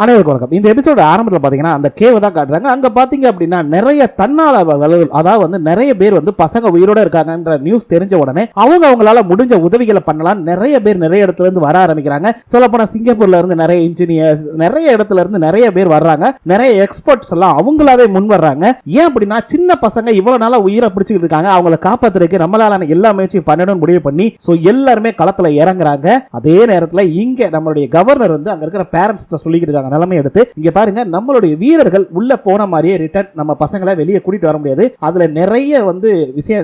அனைவருக்கும் வணக்கம். இந்த எபிசோட் ஆரம்பத்தில் பார்த்தீங்கன்னா அந்த கேவை தான் காட்டுறாங்க. அங்கே பார்த்தீங்க அப்படின்னா நிறைய தன்னார்வலர்கள், அதாவது வந்து நிறைய பேர் வந்து பசங்க உயிரோட இருக்காங்கன்ற நியூஸ் தெரிஞ்ச உடனே அவங்களால முடிஞ்ச உதவிகளை பண்ணலாம் நிறைய பேர் நிறைய இடத்துல இருந்து வர ஆரம்பிக்கிறாங்க. சொல்லப்போனால் சிங்கப்பூர்ல இருந்து நிறைய இன்ஜினியர்ஸ், நிறைய இடத்துல இருந்து நிறைய பேர் வர்றாங்க. நிறைய எக்ஸ்பர்ட்ஸ் எல்லாம் அவங்களாவே முன் வர்றாங்க. ஏன் அப்படின்னா சின்ன பசங்க இவ்வளவு நாளா உயிரை பிடிச்சிட்டு இருக்காங்க, அவங்களை காப்பாத்துறதுக்கு நம்மளால எல்லா முயற்சியும் பண்ணணும்னு முடிவு பண்ணி எல்லாருமே களத்துல இறங்குறாங்க. அதே நேரத்தில் இங்க நம்மளுடைய கவர்னர் வந்து அங்க இருக்கிற பேரண்ட்ஸ் சொல்லிக்கிட்டு இருக்காங்க நிலைமை எடுத்து, இங்க பாருங்க நம்மளுடைய வீரர்கள் உள்ள போன மாதிரியே ரிட்டர்ன் நம்ம பசங்களை வெளியே கூட்டிட்டு வர முடியாது, அதுல நிறைய வந்து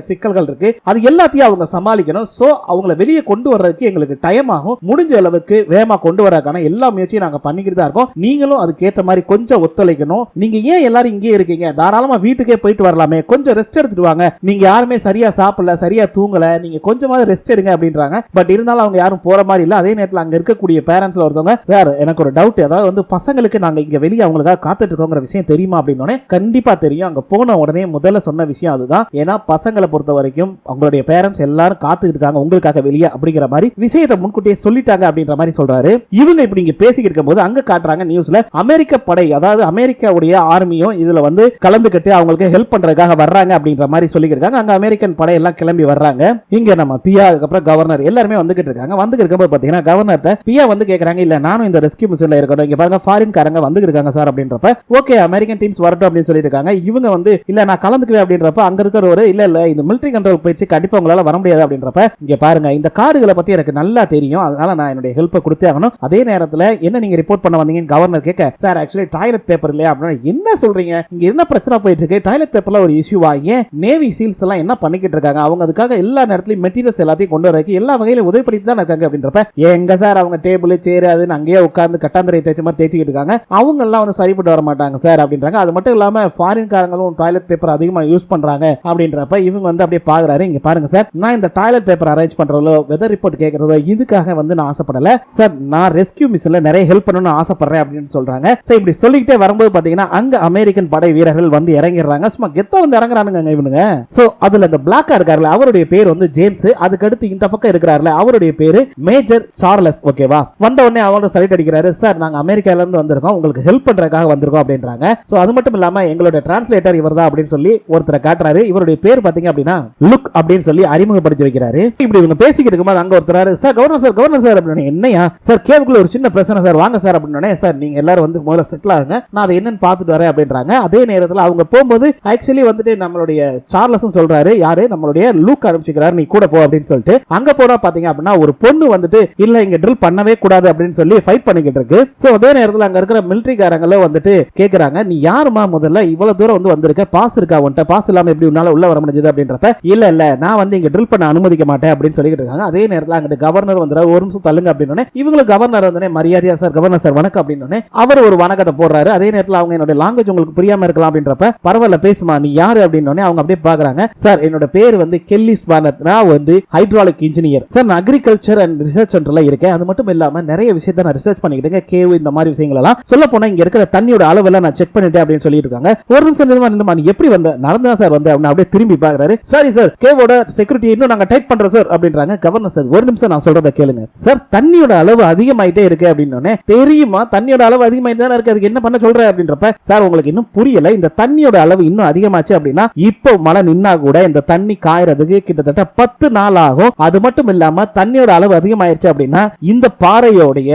சிக்கல்கள் இருக்கு, அது எல்லாத்தையும் அவங்க சமாளிக்கணும். சோ அவங்களை வெளியே கொண்டு வர்றதுக்கு எங்களுக்கு டைம் ஆகும், முடிஞ்ச அளவுக்கு வேகமா கொண்டு வரதுக்கான எல்லா முயற்சியும் நாங்க பண்ணிக்கிட்டு தான் இருக்கோம். நீங்களும் அதுக்கு ஏற்ற மாதிரி கொஞ்சம் ஒத்துழைக்கணும். நீங்க ஏன் எல்லாரும் இங்கே இருக்கீங்க, தாராளமா வீட்டுக்கே போயிட்டு வரலாமே, கொஞ்சம் ரெஸ்ட் எடுத்துட்டு வாங்க, நீங்க யாருமே சரியா சாப்பிடல, சரியா தூங்கல, நீங்க கொஞ்சமாவது ரெஸ்ட் எடுங்க அப்படின்றாங்க. பட் இருந்தாலும் அவங்க யாரும் போற மாதிரி இல்ல. அதே நேரத்தில் அங்க இருக்கக்கூடிய பேரண்ட்ஸ்ல ஒருத்தவங்க, சார் எனக்கு ஒரு டவுட், அதாவது வந்து பசங்களுக்கு நாங்க இங்க வெளியே அவங்களுக்காக காத்துட்டு இருக்கோங்கிற விஷயம் தெரியுமா அப்படின்னோடனே, கண்டிப்பா தெரியும். அங்க போன உடனே முதல்ல சொன்ன விஷயம் அதுதான். ஏன்னா பசங்களை பொறுத்த வரைக்கும் அவங்களுடைய பேரண்ட்ஸ் எல்லாரும் காத்துக்கிட்டு இருக்காங்க உங்களுக்காக வெளியே அப்படிங்கிற மாதிரி விஷயத்தை முன்கூட்டியே சொல்லிட்டாங்க அப்படின்ற மாதிரி சொல்றாரு. இவங்க இப்படி இங்க பேசிக்கிட்டு இருக்கும்போது அங்க காட்டுறாங்க நியூஸ்ல அமெரிக்க படை, அதாவது அமெரிக்காவுடைய ஆர்மியும் இதுல வந்து கலந்துக்கிட்டு அவங்களுக்கு ஹெல்ப் பண்றதுக்காக வர்றாங்க அப்படின்ற மாதிரி சொல்லிக்கிட்டு அங்க அமெரிக்கன் படை எல்லாம் கிளம்பி வர்றாங்க. இங்க நம்ம பியா, அதுக்கப்புறம் கவர்னர் எல்லாருமே வந்துகிட்டு இருக்காங்க. வந்துகிட்டு இருக்கும்போது பாத்தீங்கன்னா கவர்னர்ட்ட பியா வந்து கேக்குறாங்க, இல்ல நானும் இந்த ரெஸ்கியூ மிஷன்ல இருக்கணும், இங்க பாருங்க ஃபாரின் காரங்க வந்துகிட்டு இருக்காங்க சார் அப்படின்றப்ப, ஓகே அமெரிக்கன் டீம்ஸ் வரட்டும் அப்படின்னு சொல்லிட்டு இருக்காங்க. இவங்க வந்து இல்ல நான் கலந்துக்குவேன் அப்படின்றப்ப அங்க இருக்கிற ஒரு இல்ல இந்த மிலிட்டரி கண்ட்ரோல் போயிடுச்சு, கண்டிப்பா உங்களால வர முடியாது அப்படின்றப்ப, இங்க பாருங்க இந்த கார்டுகளை பத்தி எனக்கு நல்லா தெரியும், அதனால நான் என்னுடைய ஹெல்ப் கொடுத்தே ஆகணும். அதே நேரத்தில் என்ன நீங்க ரிப்போர்ட் பண்ண வந்தீங்கன்னு கவர்னர் கேட்க, சார் ஆக்சுவலி டாய்லெட் பேப்பர் இல்லையா அப்படின்னா, என்ன சொல்றீங்க, இங்க என்ன பிரச்சனை போயிட்டு இருக்கு, டாய்லெட் பேப்பர்ல ஒரு இஷ்யூவா, ஏன் நேவி சீல்ஸ் எல்லாம் என்ன பண்ணிக்கிட்டு இருக்காங்க, அவங்க அதுக்காக எல்லா நேரத்திலும் மெட்டீரியல்ஸ் எல்லாத்தையும் கொண்டு வரக்கு எல்லா வகையிலும் உதவி பண்ணிட்டு தான் இருக்காங்க அப்படின்றப்ப, எங்க சார் அவங்க டேபிள் சேர் அதுன்னு அங்கேயே உட்கார்ந்து கட்டாந்தரை தேய்ச்ச மாதிரி தேய்ச்சிக்கிட்டு இருக்காங்க, அவங்க எல்லாம் வந்து சரிப்பட்டு வர மாட்டாங்க சார் அப்படின்றாங்க. அது மட்டும் இல்லாம ஃபாரின் காரங்களும் டாய்லெட் பேப்பர் அதிகமா யூஸ் பண்றாங்க அப்படின்றப்ப இவங்க வந்து அப்படியே பாக்குறாரு, இங்க பாருங்க சார், நான் இந்த டாய்லெட் பேப்பர் அரேஞ்ச் பண்றதோ வெதர் ரிப்போர்ட் கேட்கறதோ இதுக்காக வந்து நான் ஆசைப்படல சார், நான் ரெஸ்கியூ மிஷன்ல நிறைய ஹெல்ப் பண்ணணும்னு ஆசைப்படுறேன் அப்படின்னு சொல்றாங்க. சோ இப்படி சொல்லிக்கிட்டே வரும்போது பாத்தீங்கன்னா அங்க அமெரிக்கன் படை வீரர்கள் வந்து இறங்கிடுறாங்க. சும்மா கெத்தா வந்து இறங்குறானுங்க இவனுங்க. சோ அதுல இந்த பிளாக்கா இருக்காருல அவருடைய பேர் வந்து ஜேம்ஸ், அதுக்கு அடுத்து இந்த பக்கம் இருக்கிறாருல அவருடைய பேரு மேஜர் சார்லஸ். ஓகேவா, வந்த உடனே அவரோட சைட் அடிக்கிறாரு, சார் நாங்க அமெரிக்கால இருந்து வந்திருக்கோம், உங்களுக்கு ஹெல்ப் பண்றதுக்காக வந்திருக்கோம் அப்படின்றாங்க. சோ அது மட்டும் இல்லாம எங்களோட டிரான்ஸ்லேட்டர் இவர்தான் அப்படின்னு சொல்லி ஒருத்தரை காட்டுறாரு. இவருடைய பேர் பாத்தீங்க அப்படின்னா லுக் அப்படின்னு சொல்லி அறிமுகப்படுத்தி வைக்கிறாரு. இப்படி இவங்க பேசிக்கிட்டு இருக்கும்போது அங்க ஒருத்தர், சார் கவர்னர் சார் அப்படின்னு, என்னையா சார் கேவுக்குள்ள ஒரு சின்ன பிரச்சனை சார், வாங்க சார் அப்படின்னு, சார் நீங்க எல்லாரும் வந்து முதல்ல செட்டில் ஆகுங்க, நான் அதை என்னன்னு பார்த்துட்டு வரேன் அப்படின்றாங்க. அதே நேரத்தில் அவங்க போகும்போது ஆக்சுவலி வந்துட்டு நம்மளுடைய சார்லஸும் சொல்றாரு, யாரு நம்மளுடைய லூக் அனுப்பிச்சுக்கிறாரு, நீ கூட போ அப்படின்னு சொல்லிட்டு அங்க போனா பாத்தீங்க அப்படின்னா ஒரு பொண்ணு வந்துட்டு இல்ல இங்க ட்ரில் பண்ணவே கூடாது அப்படின்னு சொல்லி ஃபைட் பண்ணிக்கிட்டு இருக்கு. சோ அதே நேரத்தில் அங்க இருக்கிற மிலிட்டரி காரங்களும் வந்துட்டு கேக்குறாங்க, நீ யாருமா முதல்ல இவ்வளவு தூரம் வந்து வந்திருக்க, பாஸ் இருக்கா உன்கிட்ட, பாஸ் இல்லாம எப்படி உன்னால உள்ள வர முடிஞ்சது அப்படின்றப்ப, இல்ல நான் வந்து இங்க ட்ரில் பண்ண அனுமதிக்க மாட்டேன் அப்படின்னு சொல்லிட்டு இருக்காங்க. அதே நேரத்தில் அங்க கவர்னர் வந்து ஒரு நிமிஷம் தள்ளுங்க அப்படின்னு இவங்களுக்கு கவர்னர் வந்து மரியாதையா சார் கவர்னர் சார் வணக்கம் அப்படின்னு அவர் ஒரு வணக்கத்தை போடுறாரு. அதே நேரத்தில் அவங்க என்னோட லாங்குவேஜ் உங்களுக்கு புரியாம இருக்கலாம் அப்படின்றப்ப, பரவாயில்ல பேசுமா நீ யாரு அப்படின்னு அவங்க அப்படியே பாக்குறாங்க. சார் என்னோட பேர் வந்து கெல்லி ஸ்பானட், நான் வந்து ஹைட்ராலிக் இன்ஜினியர் சார், நான் அக்ரிகல்ச்சர் அண்ட் ரிசர்ச் சென்டர்ல இருக்கேன். அது மட்டும் இல்லாம நிறைய விஷயத்தை நான் ரிசர்ச் பண்ணிக்கிட்டு கேவ் இந்த மாதிரி விஷயங்கள் எல்லாம் சொல்ல போனா இங்க இருக்கிற தண்ணியோட அளவெல்லாம் நான் செக் பண்ணிட்டேன் அப்படின்னு சொல்லிட்டு இருக்காங்க. ஒரு நிமிஷம் நீ எப்படி வந்த, நடந்தா சார் வந்து அப்படியே திரும்பி பாக்குறாரு. சாரி சார் கேவோட செக்யூரிட்டி இன்னும் நாங்க டைட் பண்றோம் சார் அப்படின்றாங்க. கவர்னர் சார் ஒரு நிமிஷம் நான் சொல்றத கேளுங்க சார், தண்ணியோட அளவு அதிகமாயிட்டே இருக்கு அப்படின்னு, தெரியுமா தண்ணியோட அளவு அதிகமாயிட்டு தான் இருக்கு, அதுக்கு என்ன பண்ண சொல்ற அப்படின்றப்ப, சார் உங்களுக்கு இன்னும் புரியல, இந்த தண்ணியோட அளவு இன்னும் அதிகமாச்சு அப்படின்னா இப்போ மழை நின்னா கூட இந்த தண்ணி காயறதுக்கு கிட்டத்தட்ட 10 நாள் ஆகும். அது மட்டும் இல்லாம தண்ணியோட அளவு அதிகமாயிருச்சு அப்படின்னா இந்த பாறையோடைய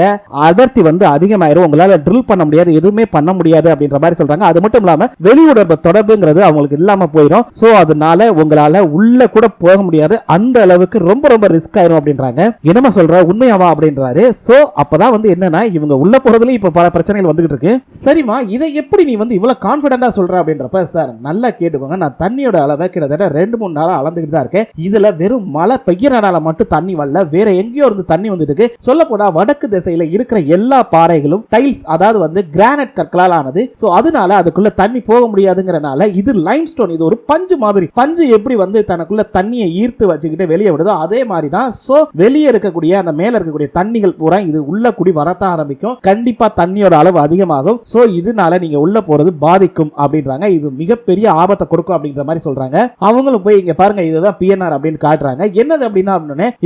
அடர்த்தி வந்து அதிகமாயிரும், உங்களால ட்ரில் பண்ண முடியாது, எதுவுமே பண்ண முடியாது அப்படின்ற மாதிரி சொல்றாங்க. அது மட்டும் இல்லாம வெளியுடற்ப தொடர்புங்கிறது அவங்களுக்கு இல்லாம போயிடும். சோ அதனால உங்களால உள்ள கூட போக முடியாது, அந்த அளவுக்கு ரொம்ப ரொம்ப ரிஸ்க் ஆயிரும் அப்படின்றாங்க. என்னமா சொல்ற உண்மையாவா அப்படின்றாரு. சோ அப்பதான் வந்து என்னன்னா இவங்க உள்ள போறதுல இப்ப பல பிரச்சனைகள் வந்துகிட்டு இருக்கு. சரிமா இதை எப்படி நீ வந்து இவ்வளவு கான்பிடண்டா சொல்ற அப்படின்றப்ப, சார் நல்லா கேட்டுக்கோங்க, நான் தண்ணியோட அளவை கிட்டத்தட்ட 2-3 நாளா அளந்துகிட்டு தான் இருக்கேன். இதுல வெறும் மழை பெய்யறனால மட்டும் தண்ணி வரல, வேற எங்கேயோ இருந்து தண்ணி வந்துட்டு இருக்கு. சொல்ல போனா வடக்கு திசையில இருக்கிற எல்லா பாறைகளும் டைல்ஸ், அதாவது வந்து கிரானைட் கற்களால் ஆனது. சோ அதனால அதுக்குள்ள தண்ணி போக முடியாதுங்கறனால இது லைம்ஸ்டோன், இது ஒரு பஞ்சு மாதிரி. பஞ்சு எப்படி வந்து தனக்குள்ள தண்ணியை ஈர்த்து வச்சுக்கிட்டு வெளியே விடுதோ அதே மாதிரி தான். சோ வெளியே இருக்கக்கூடிய அந்த மேல இருக்கக்கூடிய தண்ணிகள் பூரா இது உள்ள கூடி வரத்தான் ஆரம்பிக்கும். கண்டிப்பா தண்ணியோட அளவு அதிகமாகும். சோ இதனால நீங்க உள்ள போறது பாதிக்கும் அப்படின்றாங்க. இது மிகப்பெரிய ஆபத்தை கொடுக்கும் அப்படிங்கிற மாதிரி சொல்றாங்க. அவங்களும் போய் இங்க பாருங்க இதுதான் பிஎன்ஆர் அப்படின்னு காட்டுறாங்க. என்னது அப்படின்னா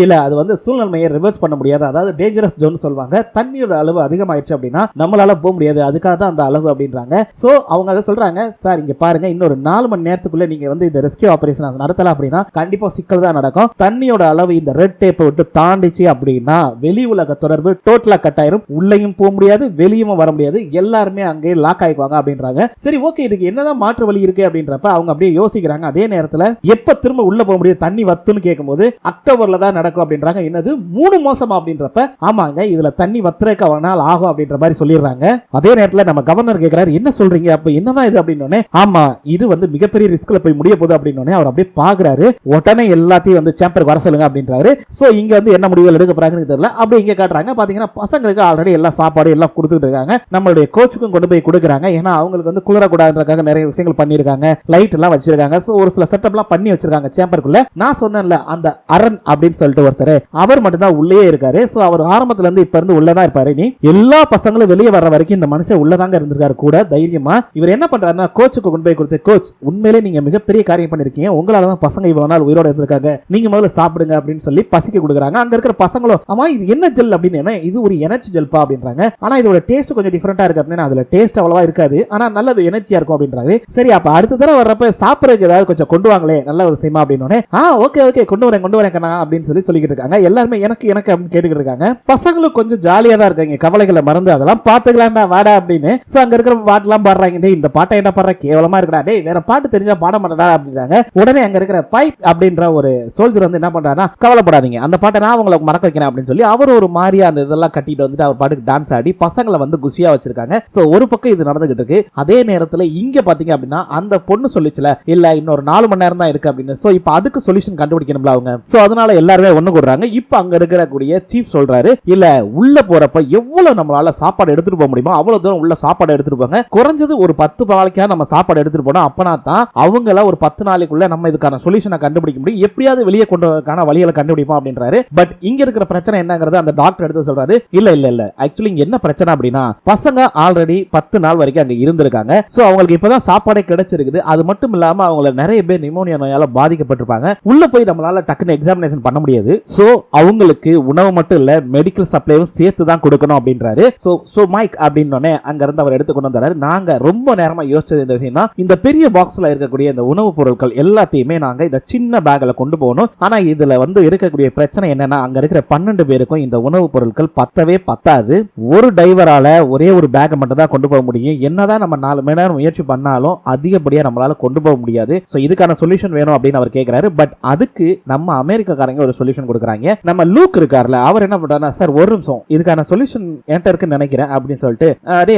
இல்ல அது வந்து சூழ்நிலையை ரிவர்ஸ் பண்ண முடியாது, அதாவது டேஞ்சரஸ் ஜோன் சொல்லுவாங்க. தண்ணியோட அளவு அதிகமாயிடுச்சு அப்படின்னா நம்மளால போக முடியாது, அதுக்காக தான் அந்த அளவு அப்படின்றாங்க. சோ அவங்க அதை சொல்றாங்க, சார் இங்க பாருங்க, இன்னொரு 4 மணி நேரத்துக்குள்ள நீங்க வந்து இந்த ரெஸ்கியூ ஆபரேஷன் நடத்தல அப்படின்னா கண்டிப்பா சிக்கல் தான் நடக்கும். தண்ணியோட அளவு இந்த ரெட் டேப்பை விட்டு தாண்டிச்சு அப்படின்னா வெளி உலக தொடர்பு டோட்டலா கட் ஆயிரும், உள்ளேயும் போக முடியாது வெளியும் வர முடியாது, எல்லாருமே அங்கே லாக் ஆயிக்குவாங்க அப்படின்றாங்க. சரி ஓகே, இதுக்கு என்னதான் மாற்று வழி இருக்கு அப்படின்றப்ப அவங்க அப்படியே யோசிக்கிறாங்க. அதே நேரத்தில் எப்ப திரும்ப உள்ள போக முடியும் தண்ணி வத்துன்னு கேட்கும்போது அக்டோபர்ல தான் நடக்கும் அப்படின்றாங்க. என்னது 3 மாசமா அப்படின்றப்ப ஆமாங்க, இதுல தண்ணி வத்துறதுக்கு நாள் ஆகும் அப்படின்ற மாதிரி சொல்லிடுறாங்க. அதே நேரத்தில் நம்ம கவர்னர் கேட்கிறாரு, என்ன சொல்றீங்க, அப்ப என்னதான் இது அப்படின்னு. ஆமா, இது வந்து மிகப்பெரிய ரிஸ்க்ல போய் முடிய போகுது அப்படின்னு அவர் அப்படியே பாக்குறாரு. உடனே எல்லாத்தையும் வந்து சேம்பருக்கு வர சொல்லுங்க அப்படின்றாரு. சோ இங்க வந்து என்ன முடிவுகள் எடுக்க போறாங்கன்னு தெரியல. அப்படி இங்க காட்டுறாங்க, பாத்தீங்கன்னா பசங்களுக்கு ஆல்ரெடி எல்லாம் சாப்பாடு எல்லாம் கொடுத்துட்டு இருக்காங்க. நம்மளுடைய கோச்சுக்கும் கொண்டு போய் கொடுக்குறாங்க. ஏன்னா அவங்களுக்கு வந்து குளிரக்கூடாதுன்றதுக்காக நிறைய விஷயங்கள் பண்ணிருக்காங்க, லைட் எல்லாம் வச்சிருக்காங்க. சோ ஒரு சில செட்டப் எல்லாம் பண்ணி வச்சிருக்காங்க சேம்பருக்குள்ள. நான் சொன்னேன்ல, அந்த அரண் அப்படின்னு சொல்லிட்டு ஒருத்தர், அவர் மட்டும் தான் உள்ளே இருக்காரு. சோ அவர் ஆரம்பத்துல இருந்து இப்ப இருந்து உள்ளதான் இருப்பாரு. நீ எல்லா பசங்களும் வெளியே வர வரைக்கும் இந்த மனுஷன் உள்ளதாங்க இருந்திருக்காரு கூட தைரியமா. இவர் என்ன பண்றாருன்னா கோச்சுக்கு கொண்டு போய் கொடுத்து, கோச் உண்மையிலே நீங்க மிகப்பெரிய காரியம் பண்ணிருக்கீங்க, உங்களால தான் பசங்க இவ்வளவு நாள் உயிரோட இருந்திருக்காங்க, நீங்க முதல்ல சாப்பிடுங்க அப்படின்னு சொல்லி பசிக்க கொடுக்குறாங்க. அங்க இருக்கிற பசங்களும் ஆமா இது என்ன ஜெல் அப்படின்னு, இது ஒரு எனர்ஜி ஜெல்பா அப்படின்றாங்க. ஆனா இதோட டேஸ்ட் கொஞ்சம் டிஃபரெண்டா இருக்கு அப்படின்னா அதுல டேஸ்ட் அவ்வளவா இருக்காது, ஆனா நல்லது எனர்ஜியா இருக்கும் அப்படின்றாரு. சரி அப்ப அடுத்த தடவை வர்றப்ப சாப்பிடறதுக்கு ஏதாவது கொஞ்சம் கொண்டு வாங்களே, நல்ல ஒரு விஷயமா அப்படின்னு. ஓகே ஓகே கொண்டு வரேன் கண்ணா அப்படின்னு சொல்லிக்கிட்டு இருக்காங்க. எல்லாருமே எனக்கு அப்படின்னு கேட்டுக்கிட்டு இருக்காங்க. பசங்களும் கொஞ்சம் ஜாலியா தான் இருக்காங்க, கவலைகளை மறந்து அதெல்லாம் பாத்துக்கலாம்டா வாடா அப்படின்னு. சோ அங்க இருக்கிற பாட்டுலாம் பாடுறாங்க. இந்த பாட்டை என்ன பாடுற கேவலமா இருக்கடா, டேய் வேற பாட்டு தெரிஞ்சா பாட மாட்டடா அப்படின்றாங்க. உடனே அங்க இருக்கிற பைப் அப்படின்ற ஒரு சோல்ஜர் வந்து என்ன பண்றாருன்னா, கவலைப்படாதீங்க அந்த பாட்டை நான் உங்களுக்கு மறக்க வைக்கிறேன் அப்படின்னு சொல்லி அவர் ஒரு மாதிரியா அந்த இதெல்லாம் கட்டிட்டு வந்துட்டு அவர் பாட்டுக்கு டான்ஸ் ஆடி பசங்களை வந்து குஷியா வச்சிருக்காங்க. சோ ஒரு பக்கம் இது நடந்துகிட்டு இருக்கு. அதே நேரத்துல இங்க பாத்தீங்க அப்படின்னா அந்த பொண்ணு சொல்லிச்சுல, இல்ல இன்னொரு 4 மணி நேரம் தான் இருக்கு அப்படின்னு. சோ இப்போ அதுக்கு சொல்யூஷன் கண்டுபிடிக்கணும்ல அவங்க. சோ அதனால எல்லாருமே ஒண்ணு கூடுறாங்க. இப்போ அங்க இருக்கக்கூடிய சீஃப் சொல்றாரு, இல்ல உள்ள போறப்ப எவ்வளவு நம்மளால சாப்பாடு எடுத்துட்டு போக முடியுமோ அவ்வளவு தூரம் உள்ள சாப்பாடு எடுத்துட்டு போங்க. குறைஞ்சது ஒரு 10 நாளைக்கா நம்ம சாப்பாடு எடுத்துட்டு போனோம், அப்பனா தான் அவங்கள ஒரு 10 நாளைக்குள்ள நம்ம இதுக்கான சொல்யூஷனை கண்டுபிடிக்க முடியும், எப்படியாவது வெளியே கொண்டு வரதுக்கான வழிகளை கண்டுபிடிப்போம் அப்படின்றாரு. பட் இங்க இருக்கிற பிரச்சனை என்னங்கிறது அந்த டாக்டர் எடுத்து சொல்றாரு, இல்ல ஆக்சுவலி இங்க என்ன பிரச்சனை அப்படின்னா பசங்க ஆல்ரெடி 10 நாள் வரைக்கும் அங்க இருந்திருக்காங்க. சோ அவங்களுக்கு இப்பதான் சாப்பாடே கிடைச்சிருக்குது. அது மட்டும் இல்லாம அவங்கள நிறைய பேர் நிமோனியா நோயால பாதிக்கப்பட்டிருப்பாங்க. உள்ள போய் நம்மளால டக்குன்னு எக்ஸாமினேஷன் பண்ண முடியாது. சோ அவங்களுக்கு உணவு மட்டும் இல்ல மெடிக்கல் சப்ளைவும் சேர்த்து தான் கொடுக்கணும் அப்படின்றாரு. சோ மைக் அப்படின்னு அங்க இருந்து அவர் எடுத்து கொண்டு வந்தாரு. நாங்க ரொம்ப நேரமா யோசிச்சது இந்த விஷயம் தான், இந்த பெரிய பாக்ஸ்ல இருக்கக்கூடிய இந்த உணவுப் பொருட்கள் எல்லாத்தையுமே நாங்க இந்த சின்ன பேக்ல கொண்டு போகணும். ஆனா இதுல வந்து இருக்கக்கூடிய பிரச்சனை என்னன்னா, அங்க இருக்கிற 12 பேருக்கும் இந்த உணவுப் பொருட்கள் பத்தவே பத்தாது. ஒரு டைவரால ஒரே ஒரு பேக் மட்டும் தான் கொண்டு போக முடியும். என்னதான் நம்ம 4 மணி நேரம் முயற்சி பண்ணாலும் அதிகப்படியா நம்மளால கொண்டு போக முடியாது. சோ இதுக்கான சொல்யூஷன் வேணும் அப்படின்னு அவர் கேட்கிறாரு. பட் அதுக்கு நம்ம அமெரிக்காக்காரங்க ஒரு சொல்யூஷன் கொடுக்குறாங்க. நம்ம லூக் இருக்கார்ல, அவர் என்ன பண்றாருன்னா, சார் ஒரு நிமிஷம் இதுக்கான சொல்யூஷன் என்கிட்ட இருக்குன்னு நினைக்கிறேன் அப்படின்னு சொல்லிட்டு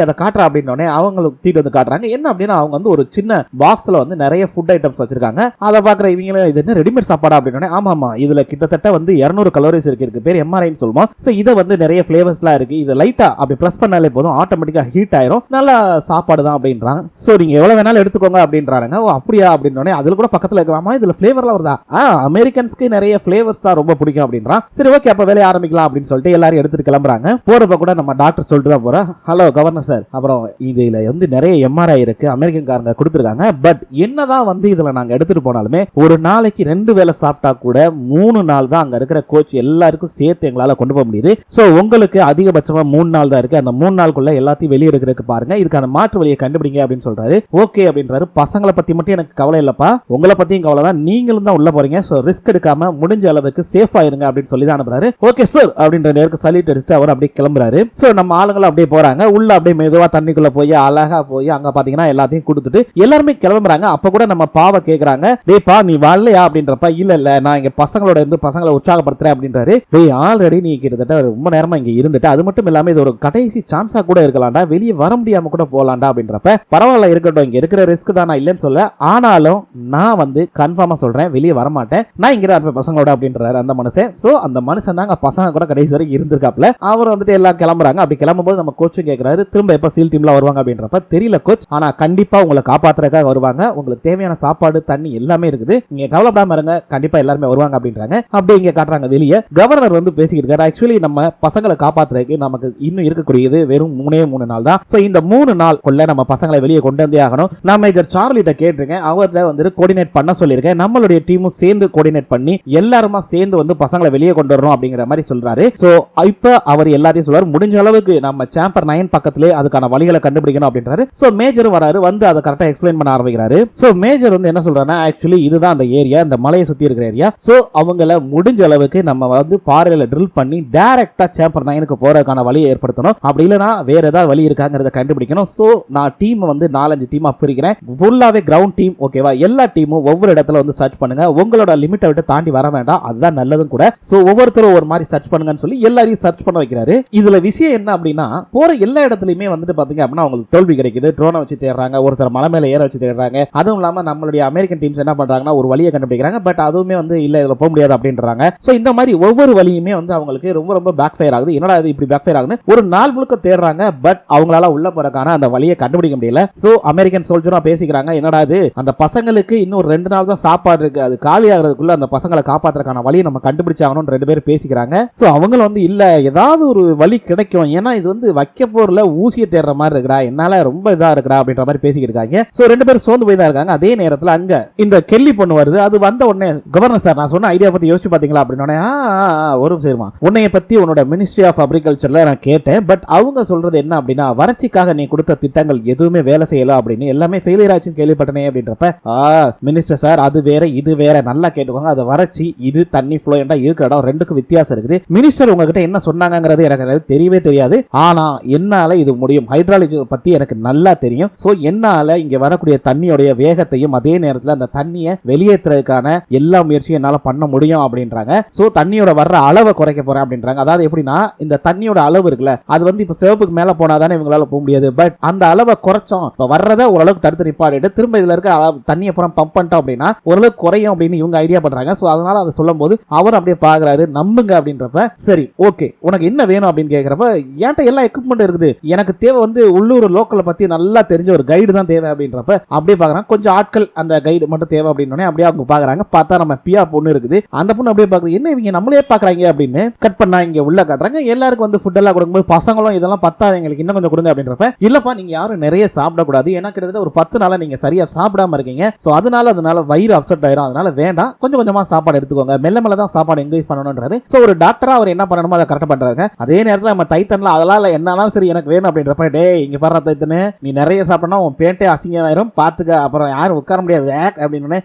அதை காட்டுறா அப்படின்னு அவங்களுக்கு தீட்டு வந்து காட்டுறாங்க. என்ன அப்படின்னா அவங்க வந்து ஒரு சின்ன பாக்ஸ்ல வந்து நிறைய ஃபுட் ஐட்டம்ஸ் வச்சிருக்காங்க. அதை பாக்குற இவங்க இது என்ன ரெடிமேட் சாப்பாடா அப்படின்னு. ஆமா இதுல கிட்டத்தட்ட வந்து 200 கலோரிஸ் இருக்கு, பேர் எம்ஆர்ஐன்னு சொல்லுவோம். சோ இத வந்து நிறைய ஃபிளேவர்ஸ்லாம் இருக்கு, இது லைட்டா அப்படி பிரஸ் பண்ணாலே போதும் ஆட்டோமேட்டிக்கா ஹீட் ஆயிரும், நல்ல சாப்பாடு தான் அப்படின்றாங்க. சோ நீங்க எவ்வளவு வேணாலும் எடுத்துக்கோங்க அப்படின்றாங்க. ஓ அப்படியா அப்படின்னு அதுல கூட பக்கத்துல இருக்காமா இதுல ஃபிளேவர்லாம் வருதா, அமெரிக்கன்ஸ்க்கு நிறைய ஃபிளேவர்ஸ் தான் ரொம்ப பிடிக்கும் அப்படின்றான். சரி ஓகே அப்ப வேலையை ஆரம்பிக்கலாம் அப்படின்னு சொல்லிட்டு எல்லாரும் எடுத்துட்டு கிளம்புறாங்க. போறப்ப கூட நம்ம டாக்டர் சொல்லிட்டு தான் போறோம், ஹலோ கவர்னர் சார், அப்புறம் இதுல வந்து நிறைய எம்ஆர்ஐ இருக்கு அமெரிக்கன் காரங்க கொடுத்துருக்காங்க. பட் என்னதான் வந்து இதுல நாங்க எடுத்துட்டு போனாலுமே ஒரு நாளைக்கு 2 வேளை சாப்பிட்டா கூட 3 நாள் தான் அங்க இருக்கிற கோச் எல்லாருக்கும் சேர்த்து எங்களால கொண்டு போக முடியுது. சோ உங்களுக்கு அதிகபட்சமா 3 நாள் தான் இருக்கு, அந்த 3 நாளுக்குள்ள எல்லாத்தையும் வெளியே எடுக்கிறதுக்கு பாருங்க, இதுக்கான மாற்று வழியை கண்டுபிடிங்க அப்படின்னு சொல்றாரு. ஓகே அப்படின்றாரு. பசங்களை பத்தி மட்டும் எனக்கு கவலை இல்லப்பா, உங்களை பத்தியும் கவலை தான், நீங்களும் தான் உள்ள போறீங்க. சோ ரிஸ்க் எடுக்காம முடிஞ்ச அளவுக்கு சேஃபா இருங்க அப்படின்னு சொல்லி தான் அனுப்புறாரு. ஓகே சார் அப்படின்ற நேருக்கு சல்யூட் அடிச்சுட்டு அவர் அப்படியே கிளம்புறாரு. சோ நம்ம ஆளுங்களும் அப்படியே போறாங்க. உள்ள அப்படியே மெதுவா தண்ணிக்குள்ள போய் அழகா போய் அங்க பாத்தீங்கன்னா எல்லாத்தையும் கொடுத்துட்டு எல்லாருமே கிளம்புறாங்க. அப்ப கூட நம்ம பாவ கேக்குறாங்க, டேய் பா நீ வரலையா அப்படின்றப்ப, இல்ல நான் இங்க பசங்களோட இருந்து பசங்களை உற்சாகப்படுத்துறேன் அப்படின்றாரு. டேய் ஆல்ரெடி நீ கிட்டத்தட்ட ரொம்ப நேரமா இங்க இருந்துட்டு, அது மட்டும் இல்லாம இது ஒரு கடைசி சான்ஸா கூட இருக்கலாம்டா, வெளியே வர முடியாம கூட போலாம்டா அப்படின்றப்ப, பரவாயில்ல இருக்கட்டும் இங்க இருக்கிற ரிஸ்க் தான் நான் இல்லைன்னு சொல்ல, ஆனாலும் நான் வந்து கன்ஃபார்மா சொல்றேன் வெளியே வர மாட்டேன், நான் இங்க இருப்பேன் பசங்களோட அப்படின்றாரு அந்த மனுஷன். சோ அந்த மனுஷன் தாங்க பசங்க கூட கடைசி வரைக்கும் இருந்திருக்காப்ல. அவர் வந்துட்டு எல்லாம் கிளம்புறாங்க. அப்படி கிளம்பும்போது நம்ம கோச்சும் கேட்கிறாரு, திரும்ப எப்ப சீல் டீம்ல வருவாங்க அப்படின்றப்ப, தெரியல கோச், ஆனா கண்டிப்பா உங்களை காப்பாத்துறதுக்காக வருவாங்க, உங்களுக்கு தேவையான சாப்பாடு தண்ணி எல்லாமே இருக்குது, நீங்க கவலைப்படாம இருங்க, கண்டிப்பா எல்லாருமே வருவாங்க அப்படின்றாங்க. அப்படியே இங்க காட்டுறாங்க வெளியே கவர்னர் வந்து பேசிக்கிட்டு இருக்காரு. ஆக்சுவலி நம்ம பசங்களை காப்பாத்துறதுக்கு நமக்கு இன்னும் இருக்கக்கூடியது வெறும் 3 நாள் தான். சோ இந்த 3 நாள் கொள்ள நம்ம பசங்களை வெளியே கொண்டு வந்தே ஆகணும். நான் மேஜர் சார்லிட்ட கேட்டிருக்கேன், அவர்கிட்ட வந்து கோஆர்டினேட் பண்ண சொல்லியிருக்கேன், நம்மளுடைய டீமும் சேர்ந்து கோஆர்டினேட் பண்ணி எல்லாருமா சேர்ந்து வந்து பசங்களை வெளியே கொண்டு வரணும் அப்படிங்கிற மாதிரி சொல்றாரு. சோ இப்ப அவர் எல்லாத்தையும் சொல்றாரு, முடிஞ்ச அளவுக்கு நம்ம நம்ம சாம்பர் 9 பக்கத்திலே அதுக்கான வழிகளை கண்டுபிடிக்கணும் அப்படின்றாரு. சோ மேஜர் வராரு, வந்து அதை கரெக்டா எக்ஸ்பிளைன் பண்ண ஆரம்பிக்கிறாரு. சோ மேஜர் வந்து என்ன சொல்றாருன்னா, ஆக்சுவலி இதுதான் அந்த ஏரியா, இந்த மலையை சுத்தி இருக்கிற ஏரியா. சோ அவங்கள முடிஞ்ச அளவுக்கு நம்ம வந்து பாறையில ட்ரில் பண்ணி டைரக்டா சாம்பர் 9க்கு போறதுக்கான வழியை ஏற்படுத்தணும். அப்படி இல்லனா வேற ஏதாவது வழி இருக்காங்கறத கண்டுபிடிக்கணும். சோ நான் டீம் வந்து 4-5 டீமா பிரிக்கிறேன். ஃபுல்லாவே கிரவுண்ட் டீம், ஓகேவா? எல்லா டீமும் ஒவ்வொரு இடத்துல வந்து சர்ச் பண்ணுங்க. உங்களோட லிமிட்டை விட்டு தாண்டி வர வேண்டாம், அதுதான் நல்லதும் கூட. சோ ஒவ்வொருத்தரும் ஒரு மாதிரி சர்ச் பண்ணுங்கன்னு சொல்லி எல்லாரையும் சர்ச் பண்ண வைக்கிறாரு. இதுல விஷயம் என்ன அப்படின்னா, போற எல்லா இடத்துலயுமே வந்துட்டு பாத்தீங்க அப்படின்னா அவங்களுக்கு தோல்வி கிடைக்குது. ட்ரோனை வச்சு தேடுறாங்க, ஒருத்தர் மலை மேல ஏற வச்சு தேடுறாங்க. அதுவும் இல்லாம நம்மளுடைய அமெரிக்கன் டீம்ஸ் என்ன பண்றாங்கன்னா ஒரு வழியை கண்டுபிடிக்கிறாங்க. பட் அதுவுமே வந்து இல்ல, இதுல போக முடியாது அப்படின்றாங்க. சோ இந்த மாதிரி ஒவ்வொரு வழியுமே வந்து அவங்களுக்கு ரொம்ப ரொம்ப பேக் ஃபயர் ஆகுது. என்னடா இது இப்படி பேக் ஃபயர் ஆகுது? ஒரு நாள் முழுக்க தேடுறாங்க, பட் அவங்களால உள்ள போறதுக்கான அந்த வழியை கண்டுபிடிக்க முடியல. சோ அமெரிக்கன் சோல்ஜரா பேசிக்கிறாங்க, என்னடா இது, அந்த பசங்களுக்கு இன்னும் 2 நாள் தான் சாப்பாடு இருக்கு, அது காலி ஆகிறதுக்குள்ள அந்த பசங்களை காப்பாத்துறதுக்கான வழியை நம்ம கண்டுபிடிச்சாகணும் 2 பேர் பேசிக்கிறாங்க. சோ அவங்க வந்து இல்ல, ஏதாவது ஒரு வழி கிடைக்கும், ஏன்னா இது வந்து வைக்க போர்ல ஊசியை தேடுற மாதிரி இருக்கா, என்னால ரொம்ப இதா இருக்கா அப்படின்ற மாதிரி பேசிக்கிட்டு இருக்காங்க. சோ 2 பேர் சோர்ந்து போய் தான் இருக்காங்க. அதே நேரத்துல அங்க இந்த கெல்லி பொண்ணு வருது. அது வந்த உடனே, கவர்னர் சார் நான் சொன்ன ஐடியா பத்தி யோசிச்சு பாத்தீங்களா அப்படின்னு, ஒரு சரிமா உன்னைய பத்தி உன்னோட மினிஸ்ட்ரி ஆஃப் அக்ரிகல்ச்சர்ல நான் கேட்டேன். பட் அவங்க சொல்றது என்ன அப்படின்னா, வறட்சிக்காக நீ கொடுத்த திட்டங்கள் எதுவுமே வேலை செய்யல அப்படின்னு, எல்லாமே ஃபெயிலியர் ஆச்சுன்னு கேள்விப்பட்டனே அப்படின்றப்ப, மினிஸ்டர் சார் அது வேற இது வேற, நல்லா கேட்டுக்கோங்க. அது வறட்சி, இது தண்ணி ஃப்ளோ என்றா இருக்கிற இடம், ரெண்டுக்கும் வித்தியாசம் இருக்குது. மினிஸ்டர் உங்ககிட்ட என்ன சொன்னாங்கிறது எனக்கு தெரியவே தெரியாது. ஆனா என்னால இது முடியும், ஹைட்ராலஜி பத்தி எனக்கு நல்லா தெரியும். சோ என்னால இங்க வரக்கூடிய தண்ணியோட வேகத்தையும் அதே நேரத்தில் அந்த தண்ணியை வெளியேற்றுறதுக்கான எல்லா முயற்சியும் என்னால பண்ண முடியும் அப்படின்றாங்க. சோ தண்ணியோட வர்ற அளவை குறைக்க போறேன் அப்படின்றாங்க. அதாவது எப்படின்னா, இந்த தண்ணியோட அளவு இருக்குல்ல, அது வந்து இப்ப சிவப்புக்கு மேல போனாதானே இவங்களால போக முடியாது. பட் அந்த அளவை குறைச்சோம், இப்ப வர்றத ஓரளவுக்கு தடுத்து நிப்பாடிட்டு திரும்ப இதுல இருக்க தண்ணியை புறம் பம்ப் பண்ணிட்டோம் அப்படின்னா ஓரளவுக்கு குறையும் அப்படின்னு இவங்க ஐடியா பண்றாங்க. சோ அதனால அதை சொல்லும் போது அவர் அப்படியே பாக்குறாரு, நம்புங்க அப்படின்றப்ப, சரி ஓகே உனக்கு என்ன வேணும் அப்படின்னு கேட்கிறப்ப, என்கிட்ட எல்லா எக்யூப்மெண்ட் இருக்குது, எனக்கு தேவை வந்து உள்ளூர் லோக்கலை பத்தி நல்லா தெரிஞ்ச ஒரு கைடு தான் தேவை அப்படின்றப்ப, அப்படியே பாக்குறாங்க கொஞ்சம் ஆட்கள் அந்த கைடு மட்டும் தேவை அப்படின்னு அப்படியே அவங்க பாக்குறாங்க. பார்த்தா நம்ம பியா பொண்ணு இருக்குது. அந்த பொண்ணு அப்படியே பாக்குது, என்ன இவங்க நம்மளே பாக்குறாங்க அப்படின்னு கட் பண்ணா இங்க உள்ள காட்டுறாங்க. எல்லாருக்கும் வந்து ஃபுட் எல்லாம் கொடுக்கும்போது பசங்களும் இதெல்லாம் பத்தாது எங்களுக்கு இன்னும் கொஞ்சம் கொடுங்க அப்படின்றப்ப, இல்லப்பா நீங்க யாரும் நிறைய சாப்பிடக்கூடாது, ஏன்னா கிட்டத்தட்ட ஒரு 10 நாளா நீங்க சரியா சாப்பிடாம இருக்கீங்க. சோ அதனால வயிறு அப்செட் ஆயிரும், அதனால வேண்டாம், கொஞ்சம் கொஞ்சமா சாப்பாடு எடுத்துக்கோங்க, மெல்ல மெல்ல தான் சாப்பாடு இன்க்ரீஸ் பண்ணணும்ன்றாரு. சோ ஒரு டாக்டரா அவர் என்ன பண்ணணுமோ அதை கரெக்ட் பண்றாங்க. அதே நேரத்தில் நம்ம டைட்டன்ல அதெல்லாம் என்னன்னாலும் சரி எனக்கு வேணும் அப்படின்றப்ப, டேய் இங்க பாரு டைட்டனு, நீ நிறைய சாப்பிட்டனா உன் பேட்டே அசிங்கமாயிரும், பாத்துக்க, அப்புறம் யாரும் உட்கார முடியாது அப்படின்னு,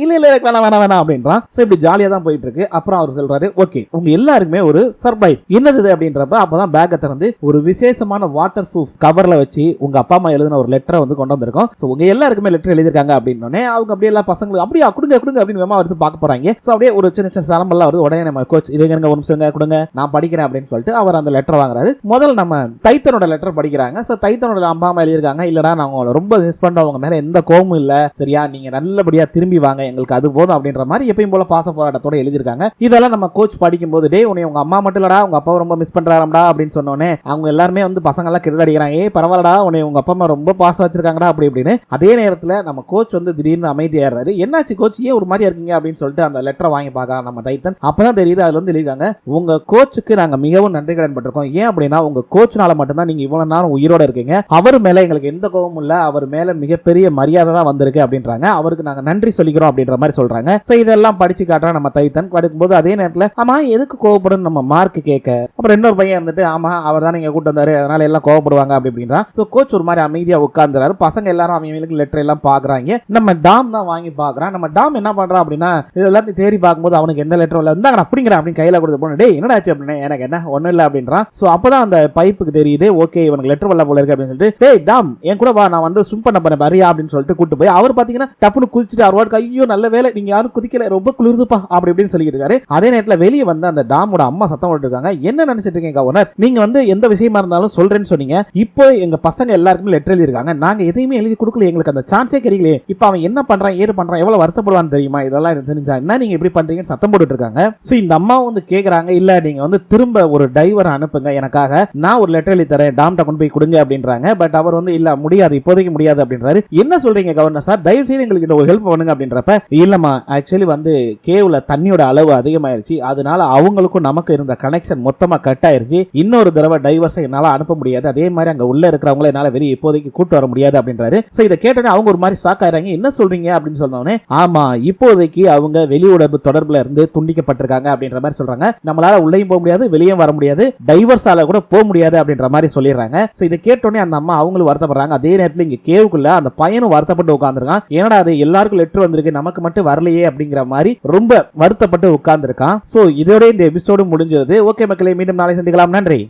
இல்ல வேணாம் அப்படின்றான். சோ இப்படி ஜாலியா தான் போயிட்டு இருக்கு. அப்புறம் அவர் சொல்றாரு, ஓகே உங்க எல்லாருக்குமே ஒரு சர்ப்ரைஸ், என்னது அப்படின்றப்ப, அப்பதான் பேக்கை திறந்து ஒரு விசேஷமான வாட்டர் ப்ரூஃப் கவர்ல வச்சு உங்க அப்பா அம்மா எழுதின ஒரு லெட்டரை வந்து கொண்டு வந்திருக்கோம். சோ உங்க எல்லாருக்குமே லெட்டர் எழுதிருக்காங்க அப்படின்னு அவங்க அப்படியே எல்லா பசங்களும் அப்படியே கொடுங்க அப்படின்னு வேமா எடுத்து பார்க்க போறாங்க. சோ அப்படியே ஒரு சின்ன சின்ன சரம்பெல்லாம் வருது. உடனே நம்ம கோச் இதுங்க ஒரு நிமிஷம் கொடுங்க நான் படிக்கிறேன் அப்படின்னு சொல்லிட்டு அவர் அந்த லெட்டர் வாங்குறாரு. முதல்ல நம்ம டைட்டனோட லெட்டர் படிக்கிறாங்க. சோ டைட்டனோட அப்பா அம்மா எழுதிருக்காங்க, இல்லடா நான் உங்களை ரொம்ப மிஸ் பண்றேன், உங்க மேல எந்த கோபமும் இல்ல, சரியா, நீங்க நல்லபடியா திரும்பி வாங்க, எங்களுக்கு அது போதும் அப்படின்ற மாதிரி எப்பயும் போல பாச போராட்டத்தோட எழுதிருக்காங்க. இதெல்லாம் நம்ம கோச் படிக்கும் போது, டே உன்னை உங்க அம்மா மட்டும் இல்லடா உங்க அப்பா ரொம்ப மிஸ் பண்றாராம்டா அப்படின்னு சொன்னோன்னே அவங்க எல்லாருமே வந்து பசங்க எல்லாம் கிட்ட அடிக்கிறாங்க, ஏ பரவாயில்லடா உன்னை உங்க அப்பா அம்மா ரொம்ப பாசம் வச்சிருக்காங்கடா அப்படி இப்படின்னு. அதே நேரத்தில் நம்ம கோச் வந்து திடீர்னு அமைதியாடுறாரு. என்னாச்சு கோச் ஏன் ஒரு மாதிரி இருக்கீங்க அப்படின்னு சொல்லிட்டு அந்த லெட்டரை வாங்கி பார்க்கலாம் நம்ம டைட்டன். அப்பதான் தெரியுது அதுல வந்து எழுதிருக்காங்க, உங்க கோச்சுக்கு நாங்க மிகவும் நன்றி கடன் பட்டிருக்கோம். ஏன் அப்படின்னா உங்க கோச்னால மட்டும்தான் நீங்க இவ்வளவு நேரம் உயிரோட இருக்கீங்க, அவர் மேல எங்களுக்கு எந்த கோபமும் இல்ல, அவர் மேல மிகப்பெரிய மரியாதை தான் வந்திருக்கு அப்படின்றாங்க. அவருக்கு நாங்க நன்றி சொல்லிக்கிறோம் அப்படின்ற மாதிரி சொல்றாங்க. சோ இதெல்லாம் படிச்சு காட்டுறோம் நம்ம டைட்டன். படிக்கும்போது அதே நேரத்தில் ஆமா எதுக்கு கோவப்படும் நம்ம மார்க் கேட்க, அப்புறம் இன்னொரு பையன் வந்துட்டு ஆமா அவர் தான் நீங்க கூட்டு வந்தாரு அதனால எல்லாம் கோவப்படுவாங்க அப்படி அப்படின்றா. சோ கோச் ஒரு மாதிரி அமைதியா உட்கார்ந்துறாரு. பசங்க எல்லாரும் அவங்களுக்கு லெட்டர் எல்லாம் பாக்குறாங்க. நம்ம டாம் தான் வாங்கி பாக்குறான். நம்ம டாம் என்ன பண்றான் அப்படின்னா, இதெல்லாம் தேடி பார்க்கும்போது அவனுக்கு எந்த லெட்டரும் இல்ல, இருந்தாங்க அப்படிங்கிற அப்படின்னு கையில கொடுத்து போன, டேய் என்னடா ஆச்சு அப்படின்னா, எனக்கு என்ன ஒண்ணும் இல்ல அப்படின்றான். சோ அப்பதான் அந்த பைப்புக்கு தெரியுது, ஓகே இவனுக்கு லெட்டர் வரல போல இருக்கு அப்படின்னு சொல்லிட்டு, டேய் டாம் என் கூட வா நான் வந்து ஸ்விம் பண்ண போறேன் வரியா அப்படின்னு சொல்லிட்டு கூட்டு போய் அவர் பாத்தீங்கன்னா டப்புனு குதிச்சுட்டு அவருக்கு ஐயோ நல்ல வேலை நீங்க யாரும் குதிக்கல ரொம்ப குளிர்துப்பா அப்படி இப்படின்னு சொல்லிட்டு இருக்காரு. அதே நேரத்தில் வெளியே வந்து அந்த டாமோட அம்மா சத்தம் போட்டு இருக்காங்க, என்ன நினைச்சிட்டு இருக்கீங்க கவர்னர், நீங்க வந்து எந்த விஷயமா இருந்தாலும் சொல்றேன்னு சொன்னீங்க, இப்போ எங்க பசங்க எல்லாருக்குமே லெட்டர் எழுதிருக்காங்க, நாங்க எதையுமே எழுதி கொடுக்கல, எங்களுக்கு அந்த சான்ஸே கிடைக்கல, இப்போ அவன் என்ன பண்றான் ஏது பண்றான் எவ்வளவு வருத்தப்படுவான்னு தெரியுமா, இதெல்லாம் எனக்கு தெரிஞ்சா என்ன நீங்க இப்படி பண்றீங்கன்னு சத்தம் போட்டுட்டு இருக்காங்க. சோ இந்த அம்மா வந்து கேக்குறாங்க, இல்ல நீங்க வந்து திரும்ப ஒரு டைவர் அனுப்புங்க எனக்காக, நான் ஒரு லெட்டர் எழுதி தரேன் டாம்ட கொண்டு போய் கொடுங்க அப்படின்றாங்க. பட் அவர் வந்து இல்ல முடியாது இப்போதைக்கு முடியாது அப்படின்றாரு. என்ன சொல்றீங்க கவர்னர் சார், தயவு செய்து எங்களுக்கு இந்த ஒரு ஹெல்ப் பண்ணுங்க அப்படின்றப்ப, இல்லம்மா ஆக்சுவலி வந்து கேவ்ல தண்ணியோட அளவு அதிகமாயிருச்சு, அதனால அவங்களுக்கும் நமக்கு இருந்த கனெக்ஷன் மொத்தமா கட் ஆயிருச்சு, இன்னொரு தடவை டைவர்ஸை என்னால அனுப்ப முடியாது, அதே மாதிரி அங்க உள்ள இருக்கிறவங்கள என்னால வெளியே இப்போதைக்கு கூட்டு வர முடியாது அப்படின்றாரு. சோ இதை கேட்டோன்னே அவங்க ஒரு மாதிரி ஷாக் ஆயிராங்க, என்ன சொல்றீங்க அப்படின்னு சொன்னோன்னே, ஆமா இப்போதைக்கு அவங்க வெளியுறவு தொடர்புல இருந்து துண்டிக்கப்பட்டிருக்காங்க அப்படின்ற மாதிரி சொல்றாங்க, நம்மளால உள்ளேயும் போக முடியாது வெளியே வர முடியாது, டைவர்ஸால கூட போக முடியாது அப்படின்ற மாதிரி சொல்லிடுறாங்க. சோ இதை கேட்டோன்னே அந்த அம்மா அவங்களும் வருத்தப்படுறாங்க. அதே நேரத்தில் இங்க கேவுக்குள்ள அந்த பையனும் வருத்தப்பட்டு உட்கார்ந்துருக்கான். ஏன்னா அது எல்லாருக்கும் லெட்டர் வந்திருக்கு, நமக்கு மட்டும் வரலையே அப்படிங்கிற மாதிரி ரொம்ப வருத்தப்பட்டு உட்கார்ந்துருக்கான். சோ இதோட இந்த எபிசோடு முடிஞ்சிருது. ஓகே மக்களே, மீண்டும் நாளை சந்திக்கலாம். நன்றி.